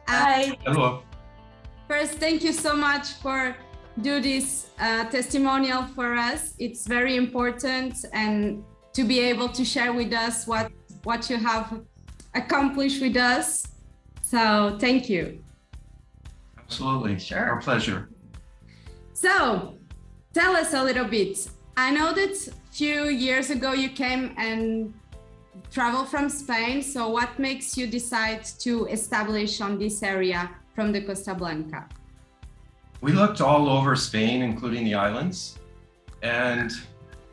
Hi. Hello. First, thank you so much for do this testimonial for us. It's very important, and to be able to share with us what you have accomplished with us. So thank you. Absolutely. Sure. Our pleasure. So tell us a little bit. I know that a few years ago you came and traveled from Spain. So what makes you decide to establish on this area from the Costa Blanca? We looked all over Spain, including the islands, and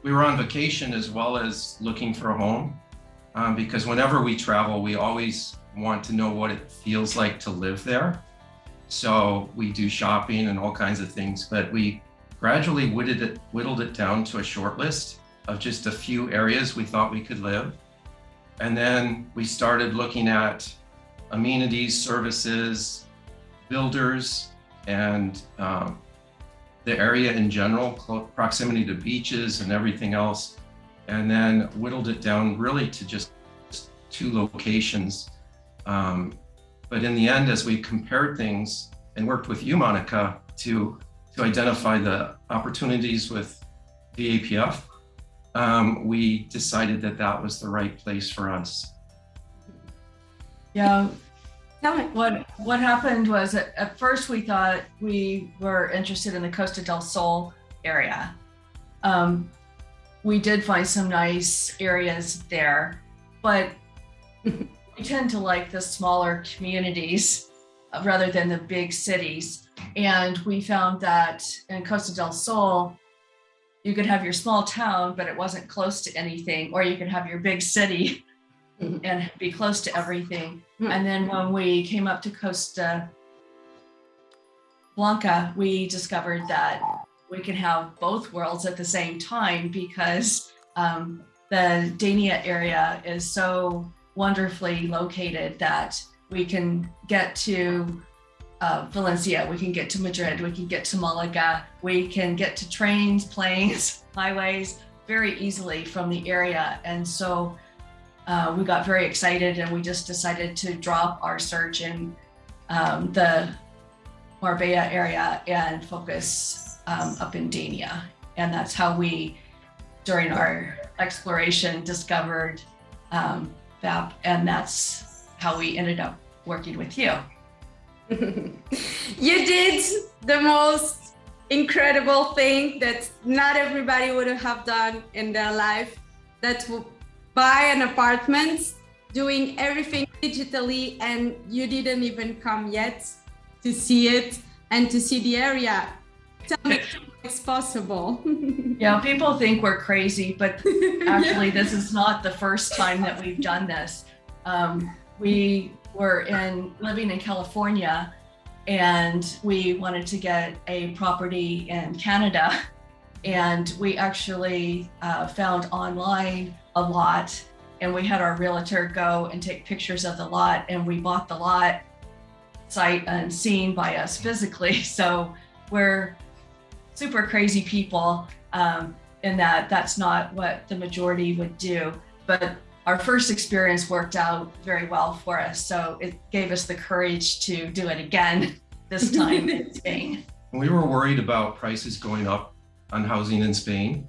we were on vacation as well as looking for a home, because whenever we travel, we always want to know what it feels like to live there. So we do shopping and all kinds of things, but we gradually whittled it down to a short list of just a few areas we thought we could live. And then we started looking at amenities, services, builders, and the area in general, proximity to beaches and everything else. And then whittled it down really to just 2 locations. But in the end, as we compared things and worked with you, Monica, to identify the opportunities with VAPF, we decided that was the right place for us. Yeah. Tell me. What happened was at first we thought we were interested in the Costa del Sol area. We did find some nice areas there, but we tend to like the smaller communities rather than the big cities. And we found that in Costa del Sol, you could have your small town, but it wasn't close to anything, or you could have your big city and be close to everything. And then when we came up to Costa Blanca, we discovered that we can have both worlds at the same time, because the Dania area is so wonderfully located that we can get to Valencia, we can get to Madrid, we can get to Malaga, we can get to trains, planes, highways very easily from the area. And so we got very excited, and we just decided to drop our search in the Marbella area and focus up in Dania. And that's how we, during our exploration, discovered VAP, and that's how we ended up working with you. You did the most incredible thing that not everybody would have done in their life. That buy an apartment, doing everything digitally, and you didn't even come yet to see it and to see the area. Tell me how it's possible. Yeah, people think we're crazy, but actually this is not the first time that we've done this. We were living in California, and we wanted to get a property in Canada, and we actually found online a lot, and we had our realtor go and take pictures of the lot, and we bought the lot sight unseen by us physically. So we're super crazy people in that's not what the majority would do. But our first experience worked out very well for us. So it gave us the courage to do it again, this time in Spain. We were worried about prices going up on housing in Spain.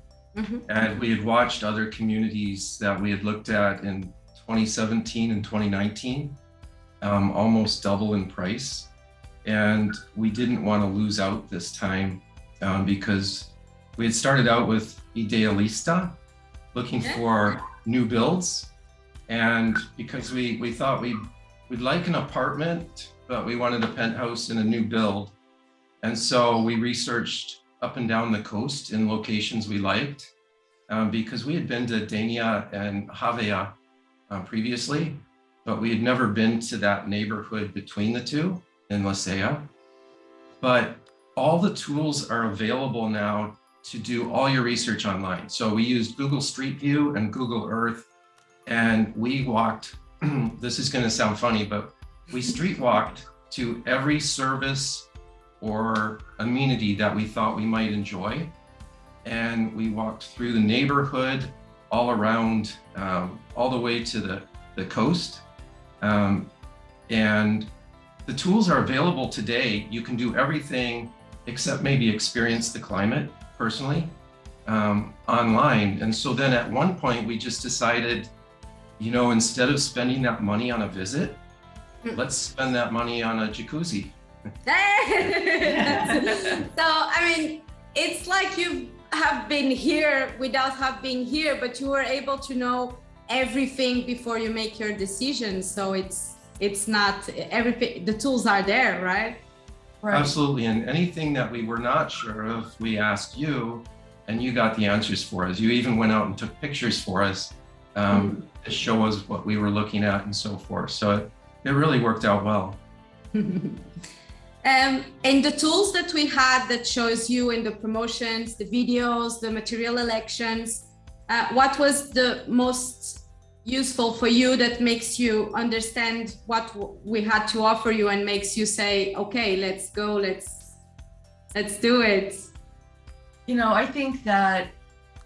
And we had watched other communities that we had looked at in 2017 and 2019, almost double in price. And we didn't want to lose out this time because we had started out with Idealista, looking for new builds. And because we thought we'd like an apartment, but we wanted a penthouse and a new build. And so we researched up and down the coast in locations we liked, because we had been to Dania and Javea previously, but we had never been to that neighborhood between the two in La Sella. But all the tools are available now to do all your research online. So we used Google Street View and Google Earth, and we walked, this is going to sound funny, but we street walked to every service or amenity that we thought we might enjoy. And we walked through the neighborhood all around, all the way to the coast. And the tools are available today. You can do everything except maybe experience the climate personally online. And so then at one point we just decided, you know, instead of spending that money on a visit, let's spend that money on a jacuzzi. So, I mean, it's like you have been here without have been here, but you were able to know everything before you make your decision. So it's not everything, the tools are there, right? Right. Absolutely. And anything that we were not sure of, we asked you and you got the answers for us. You even went out and took pictures for us to show us what we were looking at and so forth. So it really worked out well. And the tools that we had that shows you in the promotions, the videos, the material elections, what was the most useful for you that makes you understand what we had to offer you and makes you say, okay, let's go, let's do it? You know, I think that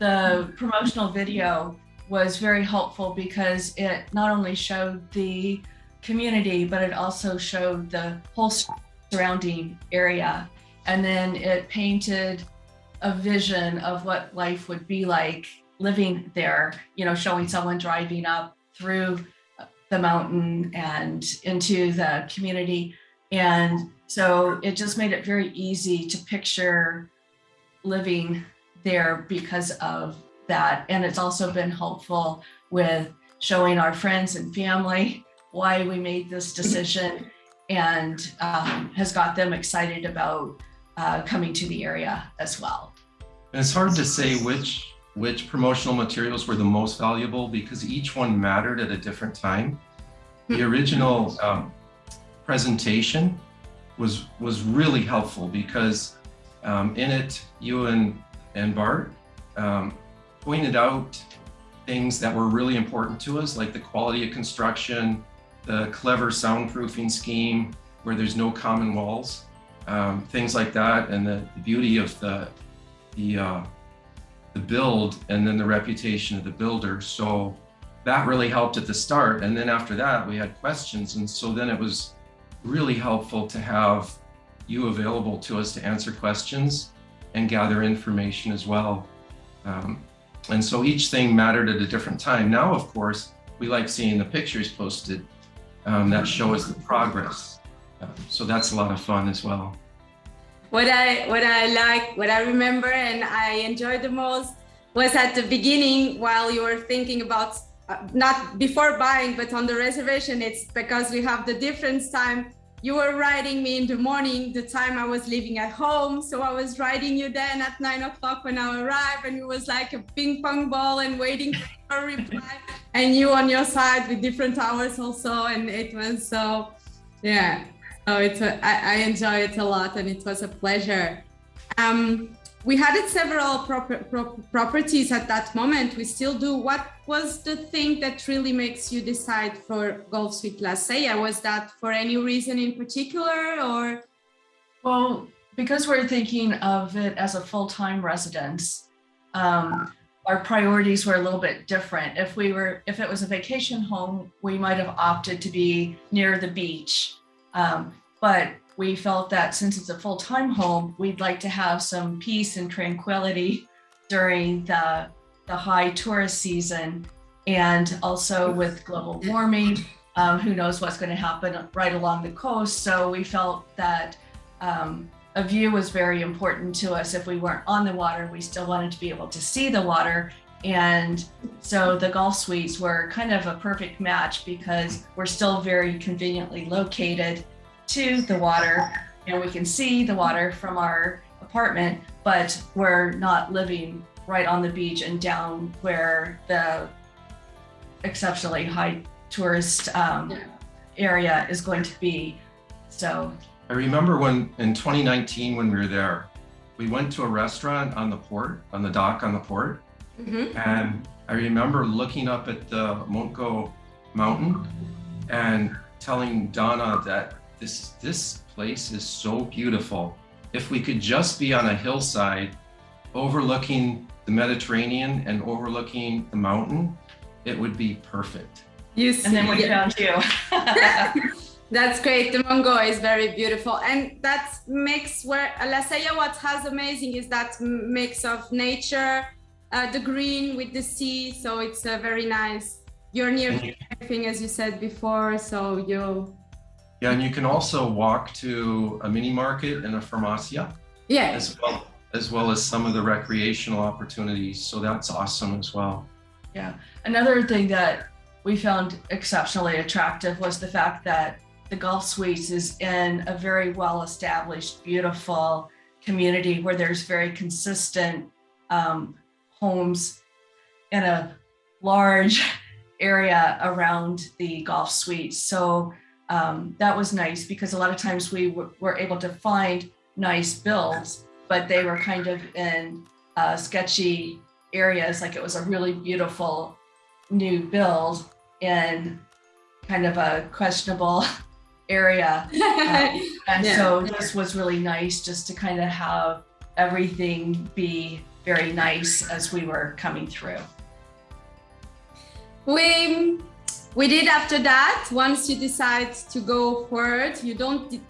the promotional video was very helpful because it not only showed the community, but it also showed the whole surrounding area. And then it painted a vision of what life would be like living there, you know, showing someone driving up through the mountain and into the community. And so it just made it very easy to picture living there because of that. And it's also been helpful with showing our friends and family why we made this decision, and has got them excited about coming to the area as well. And it's hard to say which promotional materials were the most valuable because each one mattered at a different time. The original presentation was really helpful because in it, you and Bart pointed out things that were really important to us, like the quality of construction, the clever soundproofing scheme where there's no common walls, things like that, and the beauty of the build, and then the reputation of the builder. So that really helped at the start. And then after that, we had questions. And so then it was really helpful to have you available to us to answer questions and gather information as well. And so each thing mattered at a different time. Now, of course, we like seeing the pictures posted that show us the progress. So that's a lot of fun as well. What I remember and I enjoyed the most was at the beginning while you were thinking about, not before buying, but on the reservation, it's because we have the difference time. You were writing me in the morning, the time I was living at home. So I was writing you then at 9 o'clock when I arrived, and it was like a ping pong ball and waiting for a reply. And you on your side with different hours also. And it was so, yeah. So I enjoy it a lot, and it was a pleasure. We had several properties at that moment. We still do. What was the thing that really makes you decide for Golf Suite La Sella? Was that for any reason in particular, or? Well, because we're thinking of it as a full-time residence, our priorities were a little bit different. If it was a vacation home, we might have opted to be near the beach. But we felt that since it's a full-time home, we'd like to have some peace and tranquility during the high tourist season. And also with global warming, who knows what's going to happen right along the coast. So we felt that a view was very important to us. If we weren't on the water, we still wanted to be able to see the water. And so the golf suites were kind of a perfect match because we're still very conveniently located to the water, and we can see the water from our apartment, but we're not living right on the beach and down where the exceptionally high tourist area is going to be. So I remember in 2019 when we were there, we went to a restaurant on the dock on the port. Mm-hmm. And I remember looking up at the Montgo mountain and telling Donna that this place is so beautiful. If we could just be on a hillside overlooking the Mediterranean and overlooking the mountain, it would be perfect. And then we found you. That's great. The Mongo is very beautiful. And that mix where La Sella, what has amazing is that mix of nature, the green with the sea. So it's very nice. You're near everything, as you said before. So you. Yeah, and you can also walk to a mini market and a farmacia. Yeah. As well as some of the recreational opportunities. So that's awesome as well. Yeah. Another thing that we found exceptionally attractive was the fact that the Golf Suites is in a very well-established, beautiful community where there's very consistent homes in a large area around the Golf Suites. So that was nice because a lot of times we were able to find nice builds, but they were kind of in sketchy areas. Like it was a really beautiful new build in kind of a questionable area. So this was really nice just to kind of have everything be very nice as we were coming through. We did after that, once you decide to go forward, you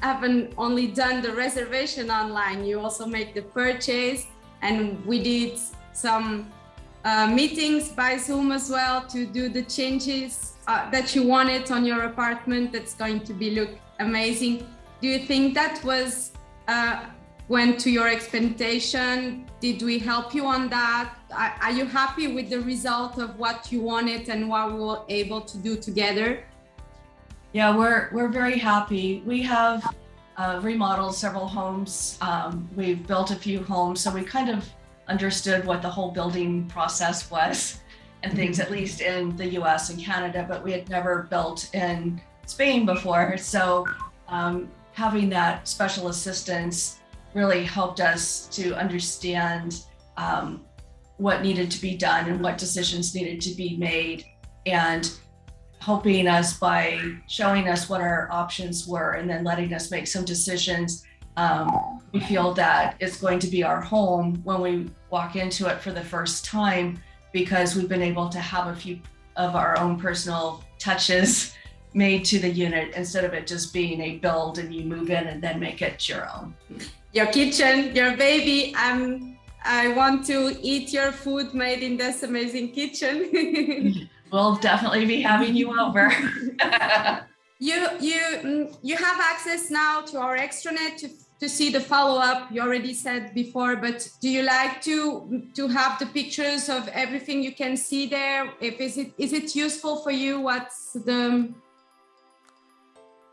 haven't only done the reservation online, you also make the purchase, and we did some meetings by Zoom as well to do the changes that you wanted on your apartment. That's going to look amazing. Do you think that was went to your expectation? Did we help you on that? Are you happy with the result of what you wanted and what we were able to do together? Yeah, we're very happy. We have remodeled several homes. We've built a few homes, so we kind of understood what the whole building process was and things, at least in the US and Canada, but we had never built in Spain before. So having that special assistance really helped us to understand what needed to be done and what decisions needed to be made, and helping us by showing us what our options were and then letting us make some decisions. We feel that it's going to be our home when we walk into it for the first time, because we've been able to have a few of our own personal touches made to the unit instead of it just being a build and you move in and then make it your own. Your kitchen, your baby, I want to eat your food made in this amazing kitchen. We'll definitely be having you over. You have access now to our extranet to see the follow-up. You already said before, but do you like to have the pictures of everything you can see there? Is it useful for you?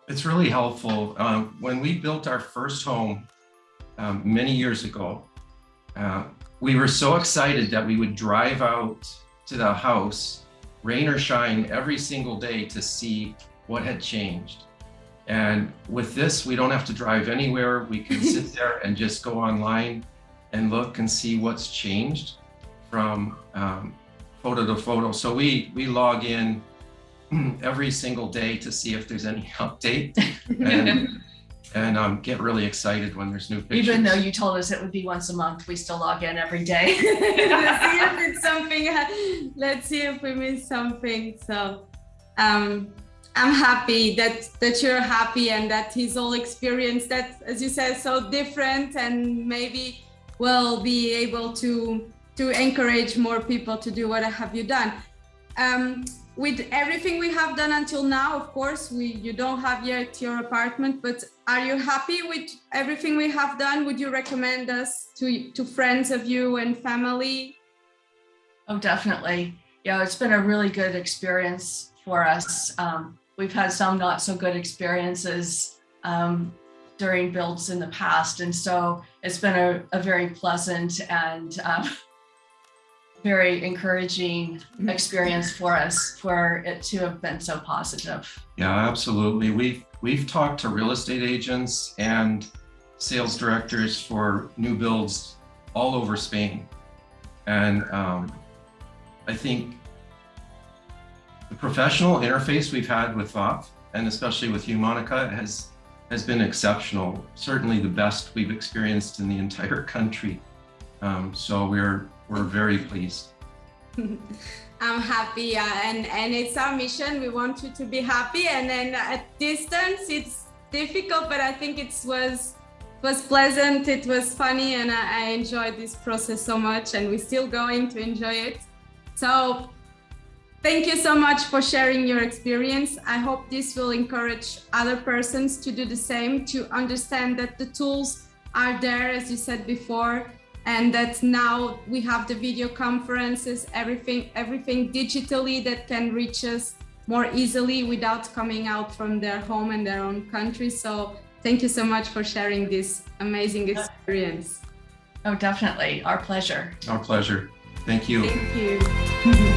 It's really helpful. When we built our first home many years ago, we were so excited that we would drive out to the house, rain or shine, every single day to see what had changed. And with this, we don't have to drive anywhere. We can sit there and just go online and look and see what's changed from photo to photo. So we log in every single day to see if there's any update, and get really excited when there's new pictures. Even though you told us it would be once a month, we still log in every day. Let's see if it's something. Let's see if we miss something. So I'm happy that you're happy and that his whole experience, that, as you said, so different, and maybe we'll be able to encourage more people to do what have you done. With everything we have done until now, of course, you don't have yet your apartment, but are you happy with everything we have done? Would you recommend us to friends of you and family? Oh, definitely. Yeah, it's been a really good experience for us. We've had some not so good experiences during builds in the past. And so it's been a very pleasant and very encouraging experience for us, for it to have been so positive. Yeah, absolutely. We've talked to real estate agents and sales directors for new builds all over Spain. And I think the professional interface we've had with VAPF, and especially with you, Monica, has been exceptional. Certainly the best we've experienced in the entire country. So we're very pleased. I'm happy, and it's our mission. We want you to be happy, and then at distance it's difficult, but I think it was pleasant, it was funny, and I enjoyed this process so much, and we're still going to enjoy it. So thank you so much for sharing your experience. I hope this will encourage other persons to do the same, to understand that the tools are there, as you said before, and that now we have the video conferences, everything digitally that can reach us more easily without coming out from their home and their own country. So thank you so much for sharing this amazing experience. Oh, definitely. Our pleasure. Our pleasure. Thank you. Thank you.